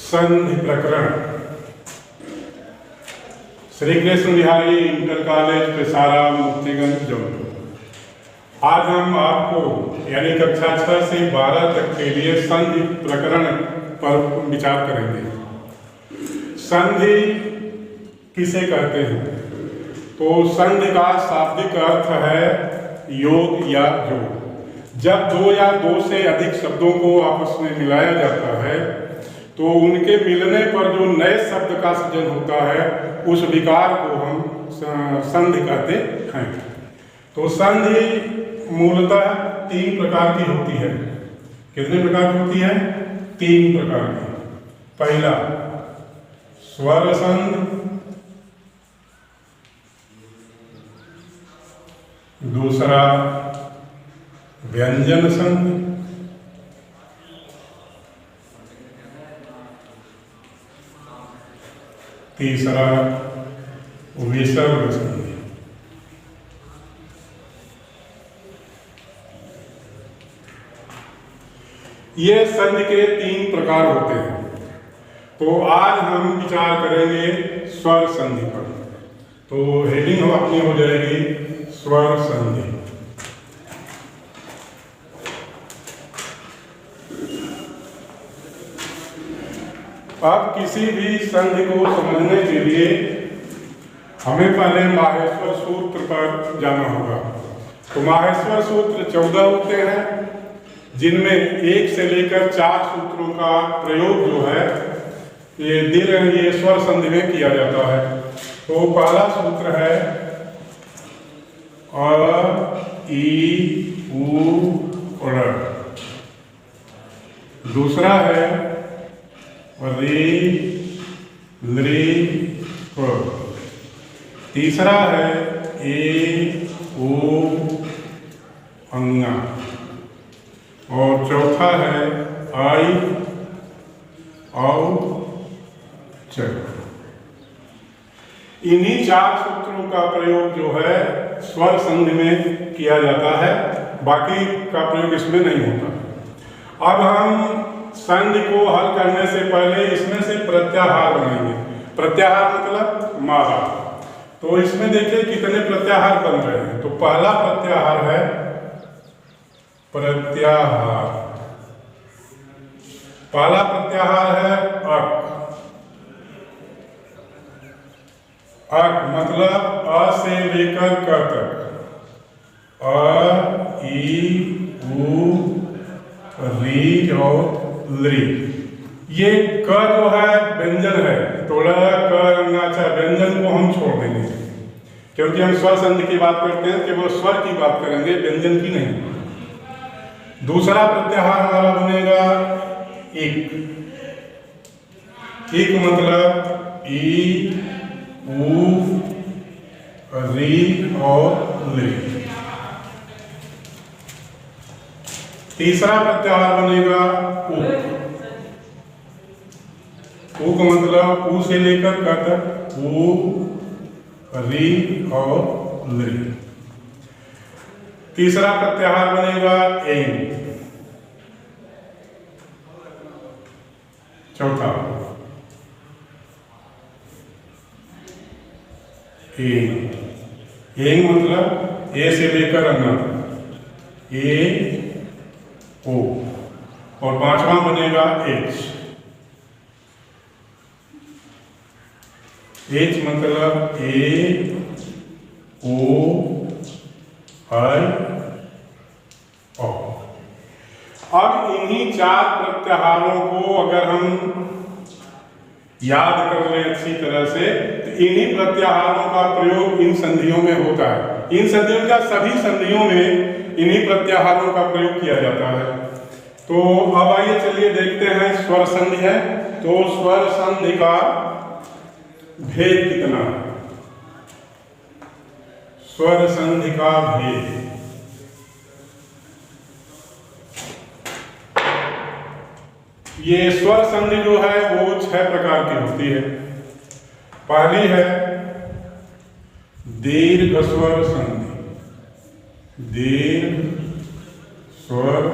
संधि प्रकरण। Shri Krishna Bihari inter college Peshara Muktiganj Jaunpur. आज हम आपको यानी कक्षा 6 से 12 तक के लिए संधि प्रकरण पर विचार करेंगे। संधि किसे कहते हैं? तो संधि का शाब्दिक अर्थ है योग या जोड़। जब दो या दो से अधिक शब्दों को आपस में मिलाया जाता है तो उनके मिलने पर जो नए शब्द का सृजन होता है उस विकार को हम संधि कहते हैं। तो संधि मूलतः 3 प्रकार की होती है। कितने प्रकार की होती है? 3 प्रकार की। पहला स्वर संधि, दूसरा व्यंजन संधि, तीसरा विसर्ग संधि। ये संधि के 3 प्रकार होते हैं। तो आज हम विचार करेंगे स्वर संधि पर। तो हेडिंग अपनी हो जाएगी स्वर संधि। अब किसी भी संधि को समझने के लिए हमें पहले माहेश्वर सूत्र पर जाना होगा। तो माहेश्वर सूत्र 14 होते हैं, जिनमें 1 से लेकर 4 सूत्रों का प्रयोग जो है ये स्वर संधि में किया जाता है। तो पहला सूत्र है अ, ई, उ, ड़। दूसरा है रे, लृ, प। तीसरा है ए, ओ, अंगा। और चौथा है आई, औ, च। इन्हीं 4 सूत्रों का प्रयोग जो है स्वर संधि में किया जाता है, बाकी का प्रयोग इसमें नहीं होता। अब हम संधि को हल करने से पहले इसमें से प्रत्याहार बनाएंगे। प्रत्याहार मतलब माला। तो इसमें देखिए कितने प्रत्याहार बन रहे हैं। तो पहला प्रत्याहार है प्रत्याहार। पहला प्रत्याहार है अक। अक मतलब अ से लेकर क तक। अ, ई, उ, री और लृ। ये क जो है व्यंजन है। तो ड़, क, रंगाचा व्यंजन को हम छोड़ देंगे, क्योंकि हम स्वर संधि की बात करते हैं केवल स्वर की बात करेंगे, व्यंजन की नहीं। दूसरा प्रत्याहार हमारा बनेगा इक। इक मतलब ई, उ, री और लृ। तीसरा प्रत्याहार बनेगा उक। उक मतलब उ से लेकर क तक। उ, री और लृ। तीसरा प्रत्याहार बनेगा एन। चौथा एन मतलब ए से लेकर अंगा तक। ए, ओ। और 5वां बनेगा एच। एच मतलब ए, ओ, आई, ओ। अब इन्हीं 4 प्रत्याहारों को अगर हम याद कर लें अच्छी तरह से, तो इन्हीं प्रत्याहारों का प्रयोग इन संधियों में होता है। इन संधियों का सभी संधियों में इन्हीं प्रत्याहारों का प्रयोग किया जाता है। तो अब आइए चलिए देखते हैं स्वर संधि है। तो स्वर संधि का भेद कितना है? स्वर संधि का भेद ये स्वर संधि जो है वो 6 प्रकार की होती है। पहली है दीर्घ स्वर संधि। दीर्घ स्वर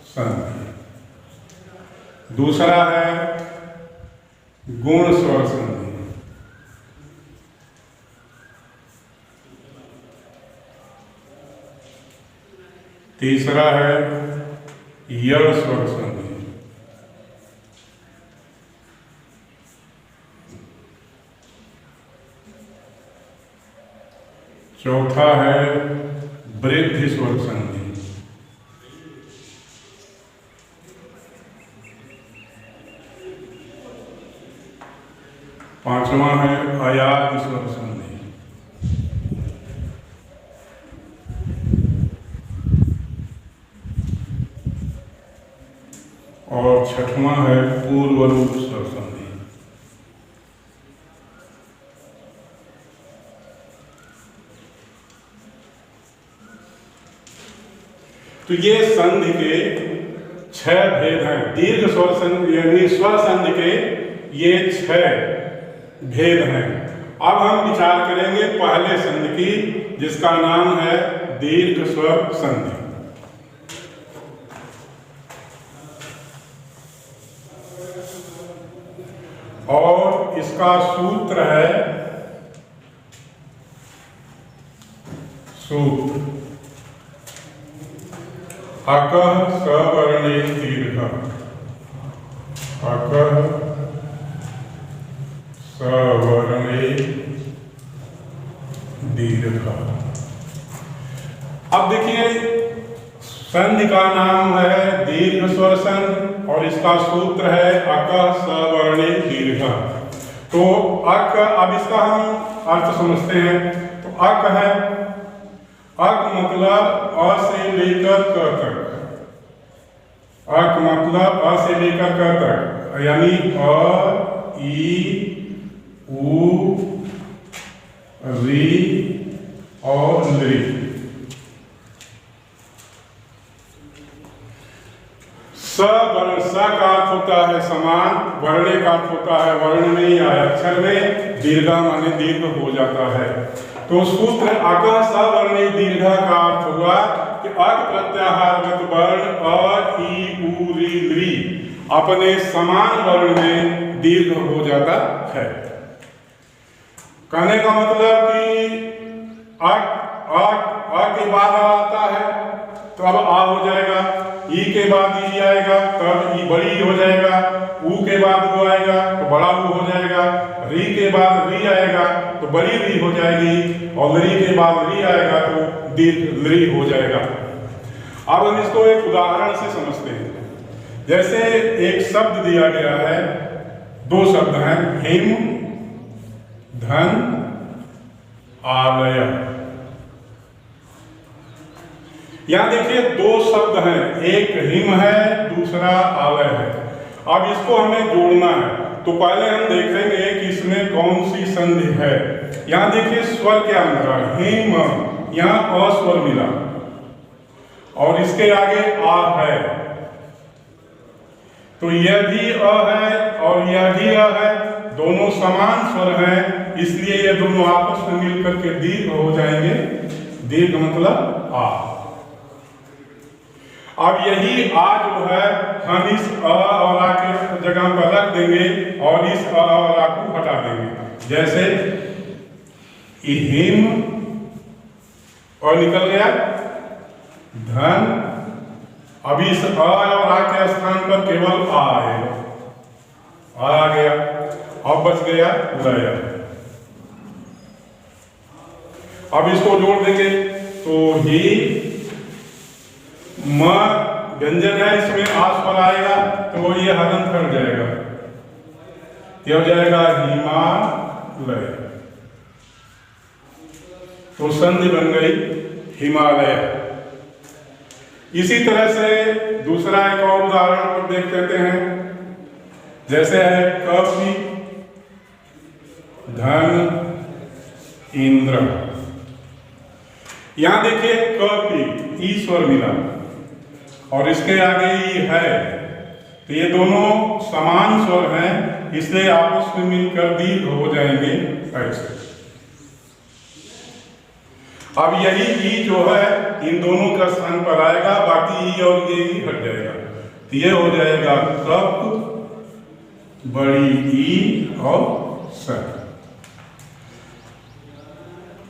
संधि। दूसरा है गुण स्वर संधि, तीसरा है य स्वर संधि, चौथा है वृद्धि स्वर संधि, पांचवा है अयाद स्वर संधि, और छठवां है पूर्व रूप स्वर संधि। तो ये संधि के 6 भेद हैं। दीर्घ स्वर संधि यानी स्वर संधि के ये 6 भेद हैं। अब हम विचार करेंगे पहले संधि की, जिसका नाम है दीर्घ स्वर संधि। और इसका सूत्र है सूत्र अकः सवर्णे दीर्घ, अकः सवर्णे दीर्घ। अब देखिए संधि का नाम है दीर्घ स्वर संधि और इसका सूत्र है अकः सवर्णे दीर्घ। तो अक, अब इसका हम अर्थ समझते हैं। तो अक है, अक मतलब अ से लेकर क तक, अक मतलब अ से लेकर क तक, यानी अ ई उ री और लृ। स वर्ण, स का अर्थ होता है समान, वर्णे का अर्थ होता है वर्ण में या अक्षर में, दीर्घा माने दीर्घ हो जाता है। तो सूत्र अकः सवर्णे दीर्घ का अर्थ हुआ कि अक प्रत्याहारगत वर्ण अ ई उ री लृ अपने समान वर्ण में दीर्घ हो जाता है। कहने का मतलब कि अ के बाद आ आता है तो अब आ हो जाएगा, ई के बाद ई आएगा तब ई बड़ी हो जाएगा, ऊ के बाद ऊ आएगा तो बड़ा ऊ हो जाएगा, री के बाद री आएगा तो बड़ी री हो जाएगी, और री के बाद री आएगा तो दीर्घ लृ हो जाएगा। अब हम इसको एक उदाहरण से समझते हैं। जैसे एक शब्द दिया गया है, 2 शब्द हैं, हिम धन आलय। यहां देखिए 2 शब्द हैं, एक हिम है दूसरा आलय है। अब इसको हमें जोड़ना है तो पहले हम देखेंगे कि इसमें कौन सी संधि है। यहां देखिए स्वर क्या मिला, हिम, यहां अ स्वर मिला और इसके आगे आ है, तो यह भी अ है और यह भी अ है, दोनों समान स्वर हैं, इसलिए ये दोनों आपस में मिलकर के दीर्घ हो जाएंगे। दीर्घ मतलब आ। अब यही आ जो है हम इस अ और आ के जगह पर रख देंगे और इस अ और आ को हटा देंगे। जैसे हिम और निकल गया धन, अब इस अ और आ के स्थान पर केवल आ आएगा, आ गया, अब बच गया लय। अब इसको जोड़ देंगे तो ही म व्यंजन है, इसमें आस पर आएगा तो वो ये हलन कर जाएगा, क्या हो जाएगा हिमालय। तो संधि बन गई हिमालय। इसी तरह से दूसरा एक और उदाहरण और देख लेते हैं। जैसे है कपि धन इंद्र। यहां देखिए कपि ईश्वर मिला और इसके आगे ई है, तो ये दोनों समान स्वर हैं, इसलिए आपस में मिलकर दीर्घ हो जाएंगे ऐसे। अब यही ई जो है इन दोनों का स्थान पर आएगा, बाकी ई और ये ई हट जाएगा, तो ये हो जाएगा कप बड़ी ई और स।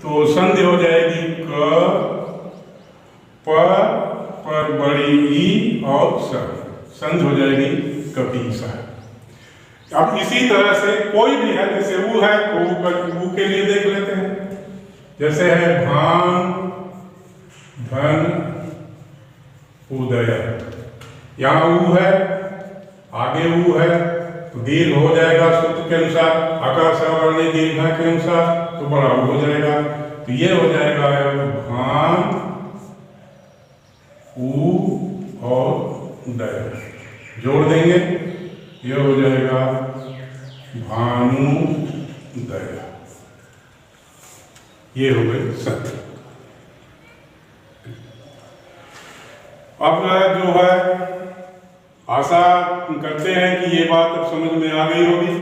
तो संधि हो जाएगी क पर बड़ी ई और स, संधि हो जाएगी कपीसा। अब इसी तरह से कोई भी है, जैसे ऊ है तो ऊ के लिए देख लेते हैं। जैसे है भान धन उदय, यहाँ ऊ है, आगे ऊ है तो दीर्घ हो जाएगा सूत्र के अनुसार, आकार सवर्णी दीर्घ के अनुसार, तो बड़ा ऊ हो जाएगा। तो ये हो जाएगा भान ऊ और उदय, जोड़ देंगे, ये हो जाएगा भानु दया। ये हो गए सत्य। अब जो है आशा करते हैं कि ये बात अब समझ में आ गई होगी।